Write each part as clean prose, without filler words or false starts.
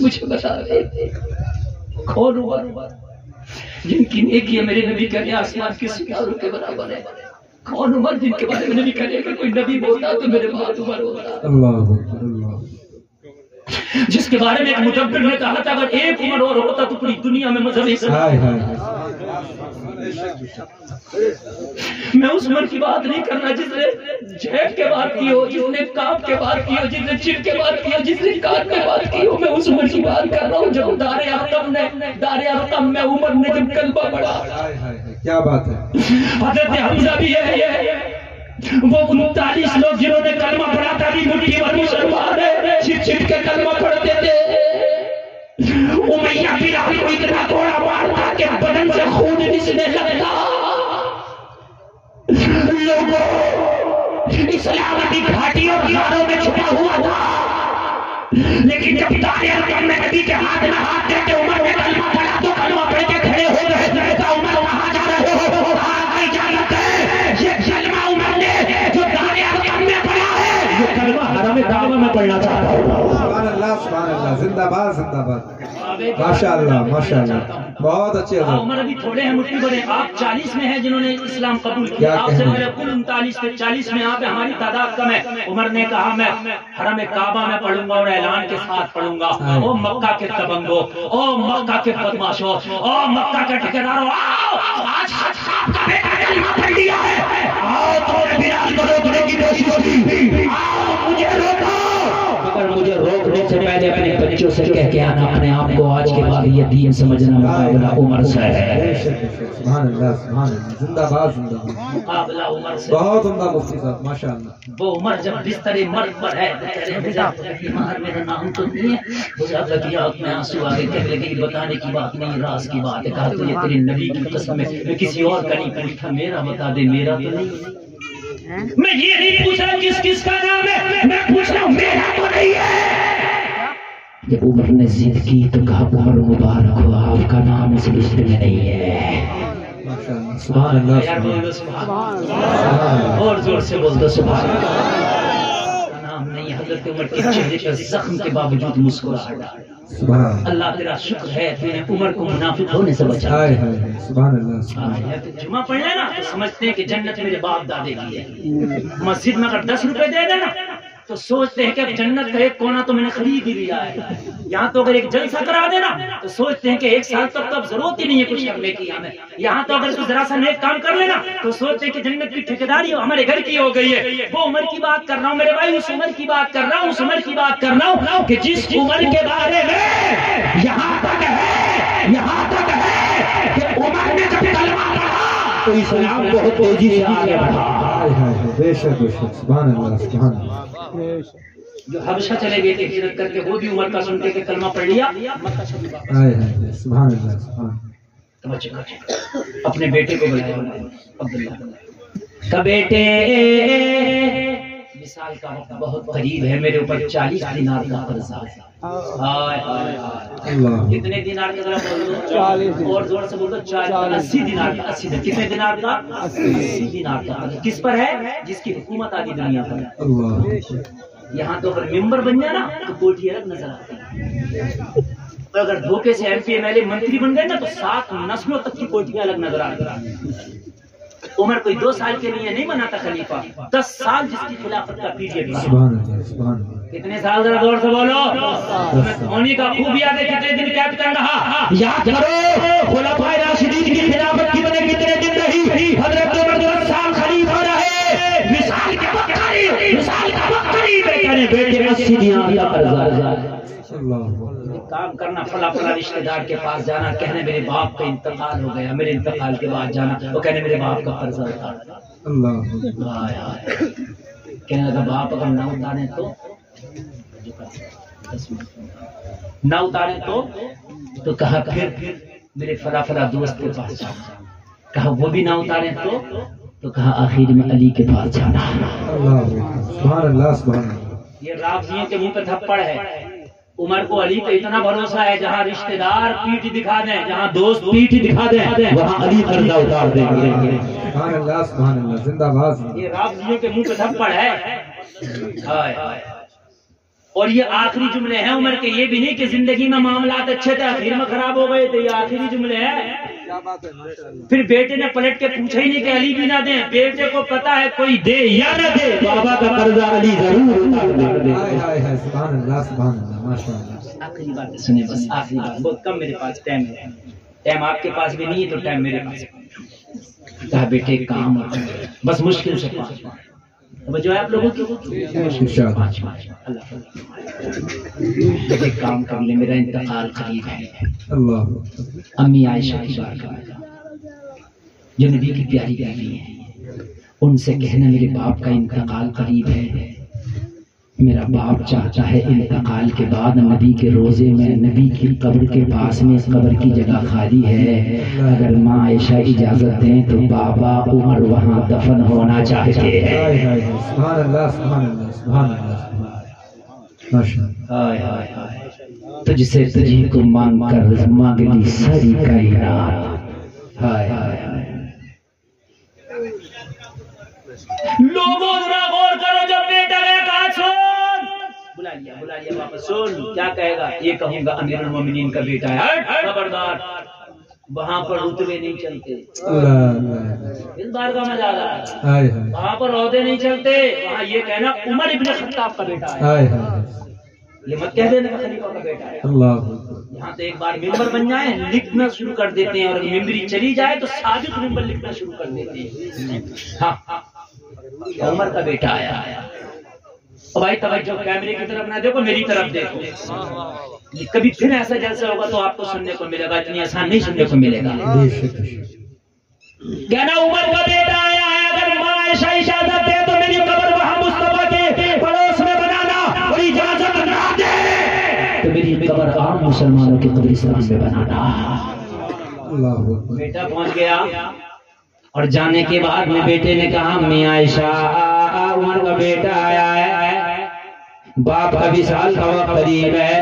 مجھے بتا دے کون عمر جن کی نیکی میرے نبی کہنے آسمان کے ستاروں کے برابر ہے؟ کون عمر جن کے بارے میں نبی کہنے کہ کوئی نبی بولتا تو میرے بعد عمر ہوتا؟ اللہ جس کے بارے میں ایک مدبر نے کہا تھا اگر ایک عمر اور ہوتا تو پوری دنیا میں مذہب اسلام. میں اس عمر کی بات نہیں کرنا جس نے جیب کے بات کی ہو, جس نے کاف کے بات کی ہو, جس نے چپ کے بات کی ہو, جس نے کان کے بات کی ہو. میں اس عمر کی بات کر رہا ہوں جب دار ارقم میں عمر نے جب کلمہ پڑھا. کیا بات ہے. حضرت حمزہ بھی ہے, وہ 39 لوگ جنہوں نے کلمہ پڑھا تھا بھی مٹھی بھر مسلمان ہے, چھپ چھپ کے کلمہ پڑھتے تھے. امیہ بھی راہ کو اتنا تھوڑا مارتا کہ بدن سے خون نکلنے لگتا. لوگوں اسلام کی گھاٹیوں دیواروں میں چھپا ہوا تھا, لیکن جب دار ارقم میں نبی کے ہاتھ میں ہاتھ دے کے عمر نے کلمہ پڑھا تو کلمہ پڑھ کے کھڑے ہو گئے. عمر وہاں جا رہے ہو, آپ اجازت ہے یہ کلمہ عمر نے جو دار ارقم میں پڑھا ہے یہ کلمہ حرم کعبہ میں پڑھنا چاہتا ہوں. سبحان اللہ سبحان اللہ, زندہ باد زندہ باد. ماشاءاللہ ماشاءاللہ, بہت اچھے حضرت. عمر ابھی تھوڑے ہیں مٹھی بڑے, آپ 40 میں ہیں جنہوں نے اسلام قبول کیا. آپ سے پہلے کل 39 پہ 40 میں آپ ہماری تعداد کم ہے. عمر نے کہا میں حرم کعبہ میں پڑھوں گا اور اعلان کے ساتھ پڑھوں گا. او مکہ کے تبنگو, او مکہ کے بدماشو, او مکہ کے ٹھیکیدارو, آج آپ کا بیٹا کلمہ پڑھ لیا ہے, آؤ تو بیان کرو کرو کی کوشش کی, آؤ مجھے روکو. اگر مجھے روکنے سے پہلے اپنے بچوں سے کہہ کے آنا اپنے آپ کو آج کے بعد یہ دین سمجھنا مقابلہ عمر سے ہے. سبحان اللہ سبحان اللہ, زندہ باد زندہ باد. مقابلہ عمر سے. بہت عمدہ مفتی صاحب ماشاءاللہ. وہ عمر جب بستر مرگ پر ہے بیمار, میرا نام تو نہیں ہے, مجھے لگی آنکھ میں آنسو آگے کہنے لگے بتانے کی بات نہیں راز کی بات ہے. کہا تو یہ تیرے نبی کی قسم ہے, میں کسی اور کا نہیں پوچھا, میرا بتا دے میرا تو نہیں ہے. میں یہ نہیں پوچھ رہا کس کس کا نام ہے, میں پوچھ رہا ہوں میرا تو نہیں ہے. جب عمر نے ضد کی تو کہا عمر مبارک ہو, آپ کا نام اس لسٹ میں نہیں ہے. سبحان اللہ سبحان اللہ, اور زور سے بول دو سبحان اللہ. نام نہیں, حضرت عمر کے چہرے پر زخم کے باوجود مسکراہٹ. اللہ تیرا شکر ہے تو نے عمر کو منافق ہونے سے بچایا. سبحان اللہ سبحان اللہ. جمعہ پڑھ لینا تو سمجھتے ہیں کہ جنت میرے باپ دادے کی ہے. مسجد میں اگر 10 روپے دے دینا تو سوچتے ہیں کہ جنت کا ایک کونا تو میں نے خرید ہی لیا ہے. یہاں تو اگر ایک جلسہ کرا دینا تو سوچتے ہیں کہ ایک سال تک تو اب ضرورت ہی نہیں ہے کچھ کرنے کی ہمیں. یہاں تو اگر تو ذرا سا نیک کام کر لینا تو سوچتے ہیں کہ جنت کی ٹھیکیداری ہمارے گھر کی ہو گئی ہے. وہ عمر کی بات کر رہا ہوں میرے بھائی, اس عمر کی بات کر رہا ہوں, اس عمر کی بات کر رہا ہوں کہ جس عمر کے بارے میں یہاں تک ہے کہ عمر نے جب کلمہ پڑھا تو اسلام بہت تیزی سے آگے بڑھا. بے شک بے شک, سبحان اللہ سبحان اللہ. جو حبشہ چلے گئے تھے ہجرت کر کے, وہ بھی عمر کا سن کے کلمہ پڑھ لیا. سبحان اللہ سبحان. اپنے بیٹے کو بلایا عبداللہ کا بیٹے, مثال کا وقت بہت قریب ہے, میرے اوپر 40 دینار کا قرضہ ہے. کتنے دینار کا ذرا بول دو, 40, اور زور سے بول دو 80 دینار کا. 80 کتنے دینار کا؟ 80 دینار کا. کس پر ہے؟ جس کی حکومت آدھی دنیا پر ہے. یہاں تو اگر ممبر بن جائے نا تو کوٹھی الگ نظر آتی ہے, اور اگر دھوکے سے M P M L A منتری بن گئے نا تو 7 نسلوں تک کی کوٹھی الگ نظر آتی ہے. عمر کوئی 2 سال کے لیے نہیں بنا تھا خلیفہ, 10 سال جس کی خلافت کا پیریڈ تھا. کتنے سال ذرا دور سے بولو. دھونی کا خوب یاد ہے کتنے دن کیپٹن رہا, یاد کرو خلفائے راشدین کی خلافت کی بنے کتنے دن رہی. حضرت عمر 10 سال خلیفہ رہے. مثال کا وقت قریب ہے, بیٹے 80 دینار کا قرضہ. کام کرنا, فلا فلا رشتہ دار کے پاس جانا, کہنے میرے باپ کا انتقال ہو گیا, میرے انتقال کے بعد جانا, وہ کہنے میرے باپ کا قرضہ اتار. کہنے لگا باپ اگر نہ اتارے تو کہا پھر میرے فلا فلا دوست کے پاس جانا. کہا وہ بھی نہ اتارے تو کہا آخر میں علی کے پاس جانا. سبحان اللہ سبحان اللہ. یہ رافضیوں کے منہ پہ تھپڑ ہے. عمر کو علی پہ اتنا بھروسہ ہے, جہاں رشتہ دار پیٹھ دکھا دیں, جہاں دوست پیٹھ دکھا دیں, وہاں علی قرضہ اتار دیں گے. سبحان اللہ سبحان اللہ, زندہ باد. یہ رافضیوں کے منہ پہ تھپڑ ہے. اور یہ آخری جملے ہیں عمر کے، یہ بھی نہیں کہ زندگی میں معاملات اچھے تھے آخر میں خراب ہو گئے تھے، یہ آخری جملے ہیں۔ پھر بیٹے نے پلٹ کے پوچھا ہی نہیں کہ علی بھی نہ دیں، بیٹے کو پتا ہے کوئی دے یا نہ دے بابا کا قرضہ علی ضرور اتار دے۔ سبحان اللہ سبحان اللہ ماشاءاللہ۔ آخری بات سنیں، بس آخری بات، بہت کم میرے پاس ٹائم ہے، ٹائم آپ کے پاس بھی نہیں ہے تو ٹائم میرے پاس ہے۔ کہا بیٹے کام بس مشکل سے 5 جو ہے آپ لوگوں کی اللہ بیٹے کام کر لیں، میرا انتقال قریب ہے۔ اللہ امی عائشہ کی بات جو نبی کی پیاری بیوی ہیں، ان سے کہنا میرے باپ کا انتقال قریب ہے، میرا باپ چاہتا ہے انتقال کے بعد نبی کے روزے میں نبی کی قبر کے پاس میں قبر کی جگہ خالی ہے، اگر ماں عائشہ اجازت دیں تو بابا عمر وہاں دفن ہونا چاہتے ہیں۔ سبحان اللہ سبحان اللہ سبحان اللہ ماشاءاللہ۔ تجھ سے تجھی کو مانگ کر مانگ لی ساری کائنات۔ ہائے ہائے ہائے لوگوں ذرا غور کرو، جب بیٹا گیا کہا سن، بلا لیا واپس، سن کیا کہے گا؟ یہ کہوں گا امیر المومنین کا بیٹا ہے، خبردار وہاں پر رتبے نہیں چلتے، اس بار کا مزہ آ ہے، وہاں پر عہدے نہیں چلتے، وہاں یہ کہنا عمر ابن خطاب کا بیٹا ہے، یہ مت کہہ دینا خلیفہ کا بیٹا ہے۔ یہاں تو ایک بار ممبر بن جائے لکھنا شروع کر دیتے ہیں، اور ممبری چلی جائے تو صادق ممبر لکھنا شروع کر دیتے ہیں۔ ہاں عمر کا بیٹا آیا، اور بھائی توجہ کیمرے کی طرف نہ دیکھو، میری طرف دیکھو، کبھی پھر ایسا جلسہ ہوگا تو آپ کو سننے کو ملے گا، اتنی آسان نہیں سننے کو ملے گا۔ کہنا عمر کا بیٹا آیا ہے، اگر ماں عائشہ اجازت دے تو میری قبر وہاں مصطفیٰ کے پڑوس میں بنانا، اور اجازت نہ دے تو میری قبر عام مسلمانوں کے قبرستان میں بنانا۔ بیٹا پہنچ گیا، اور جانے کے بعد میں بیٹے نے کہا میاں عائشہ عمر کا بیٹا آیا ہے، باپ کا وصال کا وقت قریب ہے،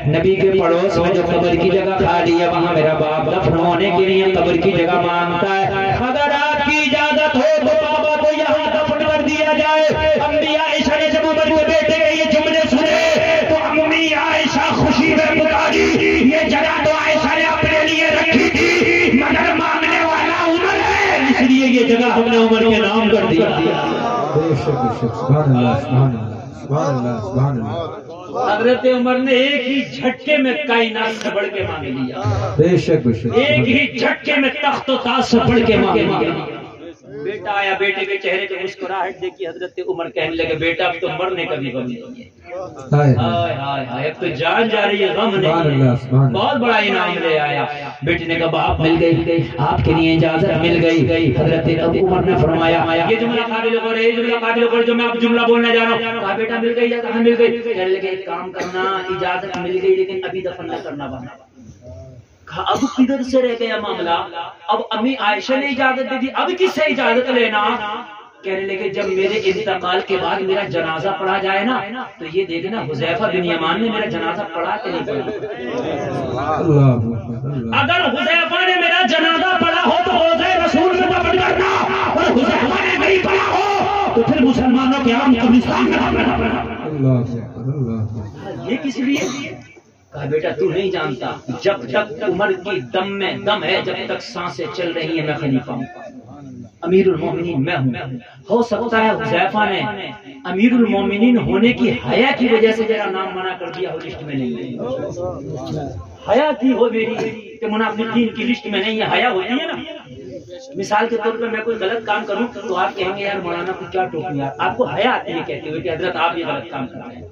نبی کے پڑوس میں جو قبر کی جگہ خالی ہے وہاں میرا باپ دفن ہونے کے لیے قبر کی جگہ مانگتا ہے، اگر آپ کی اجازت ہو تو بابا کو یہاں دفن کر دیا جائے۔ امی عائشہ نے جب عمر کے بیٹے کے یہ جملے سنے تو امی عائشہ خوشی میں پکاری، یہ جگہ تو عائشہ نے اپنے لیے رکھی تھی مگر مانگنے والا عمر ہے، اس لیے یہ جگہ ہم نے عمر کے نام کر دیا۔ سبحان اللہ سبحان اللہ سبحان اللہ سبحان اللہ۔ حضرت عمر نے ایک ہی جھٹکے میں کائنات سے بڑھ کے مانگ لیا، بے شک بے شک، ایک ہی جھٹکے میں تخت و تاج سے بڑھ کے مانگ لیا۔ بیٹا آیا، بیٹے کے چہرے پہ مسکراہٹ دیکھی حضرت عمر کہنے لگے بیٹا اب تو مرنے کا بھی غم نہیں ہے، ہائے ہائے ہائے اب تو جان جا رہی ہے، غم نہیں ہے، بہت بڑا انعام لے آیا۔ بیٹے نے کہا باپ مل گئی، آپ کے لیے اجازت مل گئی۔ حضرت عمر نے فرمایا یہ جملہ قابل غور ہے، یہ جملہ قابل غور جو میں آپ جملہ بولنے جا رہا ہوں۔ کہا بیٹا مل گئی یا کہاں مل گئی؟ کہنے لگے ایک کام کرنا، اجازت مل گئی لیکن ابھی دفن نہ کرنا بنا۔ کہا اب کدھر سے رہ گیا معاملہ؟ اب امی عائشہ نے اجازت دے دی، اب کس سے اجازت لینا؟ کہنے لگے جب میرے انتقال کے بعد میرا جنازہ پڑھا جائے نا تو یہ دیکھنا حذیفہ بن یمان نے میرا جنازہ پڑھا کہ نہیں پڑھا۔ اگر حذیفہ نے میرا جنازہ پڑھا ہو تو روضہ رسول میں دفن کرنا، اور حذیفہ نے نہیں پڑھا ہو تو پھر مسلمانوں کے عام قبرستان میں دفن کرنا۔ یہ کس لیے؟ کہا بیٹا تو نہیں جانتا، جب تک عمر کی دم میں دم ہے، جب تک سانسیں چل رہی ہیں میں خلیفہ ہوں، امیر المومنین میں ہوں۔ ہو سکتا ہے حذیفہ نے امیر المومنین ہونے کی حیا کی وجہ سے میرا نام منع کر دیا ہو، لسٹ میں نہیں ہے، حیا کی ہو میری کہ منافقین کی لسٹ میں نہیں ہے، حیا ہوتی ہے نا۔ مثال کے طور پر میں کوئی غلط کام کروں تو آپ کہیں گے یار مولانا کو کیا ٹوکیں یار، آپ کو حیا آتی ہے کہتے ہوئے کہ حضرت آپ یہ غلط کام کر رہے ہیں۔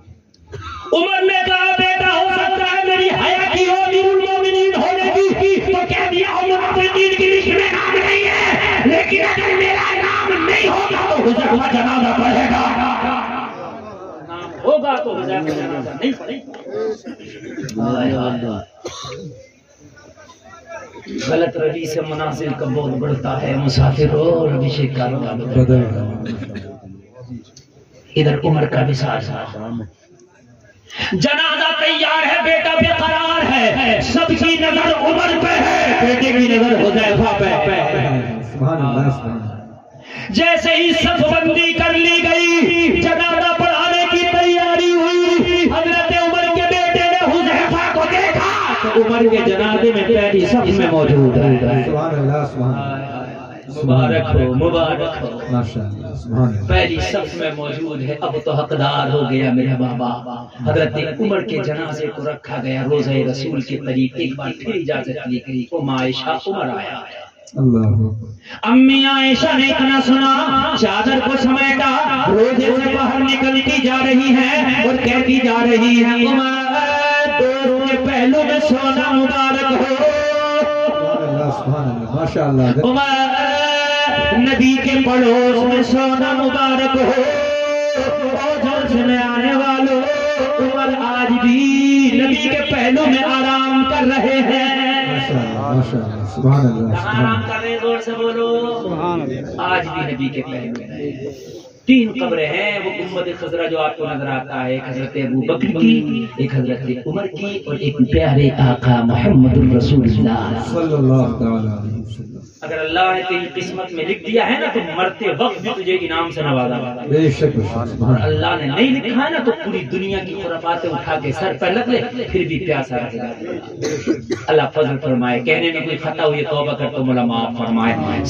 عمر نے کہا بیٹا ہو سکتا ہے میری حیا کی ہو امیر المومنین ہونے کی، تو کہہ دیا منافقین کی لسٹ میں نام نہیں ہے، لیکن اگر میرا نام نہیں ہوگا تو حذیفہ جنازہ پڑھے گا، نام ہوگا تو حذیفہ جنازہ نہیں پڑھے گا۔ غلط روی سے منازل کا بہت بڑھتا ہے، مسافر اور ابھیشیک کا ادھر عمر کا وصال تھا، جنازہ تیار ہے، بیٹا بے قرار ہے، سب کی نظر عمر پہ ہے، بیٹے کی نظر حذیفہ پہ۔ جیسے ہی صف بندی کر لی گئی، جنازہ پڑھانے کی تیاری ہوئی، عمر کے جنازے میں پہلی صف میں موجود ہے. سبحان اللہ سبحان اللہ مبارک ہو مبارک ہو. ماشاءاللہ سبحان اللہ. پہلی صف میں موجود ہے. اب تو حقدار ہو گیا میرا بابا. حضرت عمر کے جنازے کو رکھا گیا روضہ رسول کے قریب. ایک بار پھر اجازت لی گئی. عائشہ عمر آیا. اللہ امی عائشہ نے اتنا سنا چادر کو سمیٹا روزے سے باہر نکلتی جا رہی ہے اور کہتی جا رہی ہے عمر دونوں کے پہلو میں سونا مبارک ہو. سبحان اللہ ماشاءاللہ. عمر نبی کے پڑوس میں سونا مبارک ہو. اور میں آنے والوں عمر آج بھی نبی کے پہلو میں آرام کر رہے ہیں. ماشاءاللہ سبحان اللہ. آرام کر رہے ہیں. زور سے بولو سبحان اللہ. آج بھی نبی کے پہلو میں. 3 قبریں ہیں. وہ گنبد خضرا جو آپ کو نظر آتا ہے. ایک حضرت ابو بکر کی, ایک حضرت عمر کی, اور ایک پیارے آقا محمد الرسول اللہ صلی اللہ تعالی علیہ وسلم. اگر اللہ نے تیری قسمت میں لکھ دیا ہے نا تو مرتے وقت بھی تجھے انعام سے نوازا. بے شک سبحان اللہ. اللہ نے نہیں لکھا ہے نا تو پوری دنیا کی خرافاتیں اٹھا کے سر پہ رکھ لے پھر بھی پیاسا رہے گا. اللہ فضل فرمائے. کہنے میں کوئی خطا ہوئی توبہ کر تو مولا معاف فرمائے.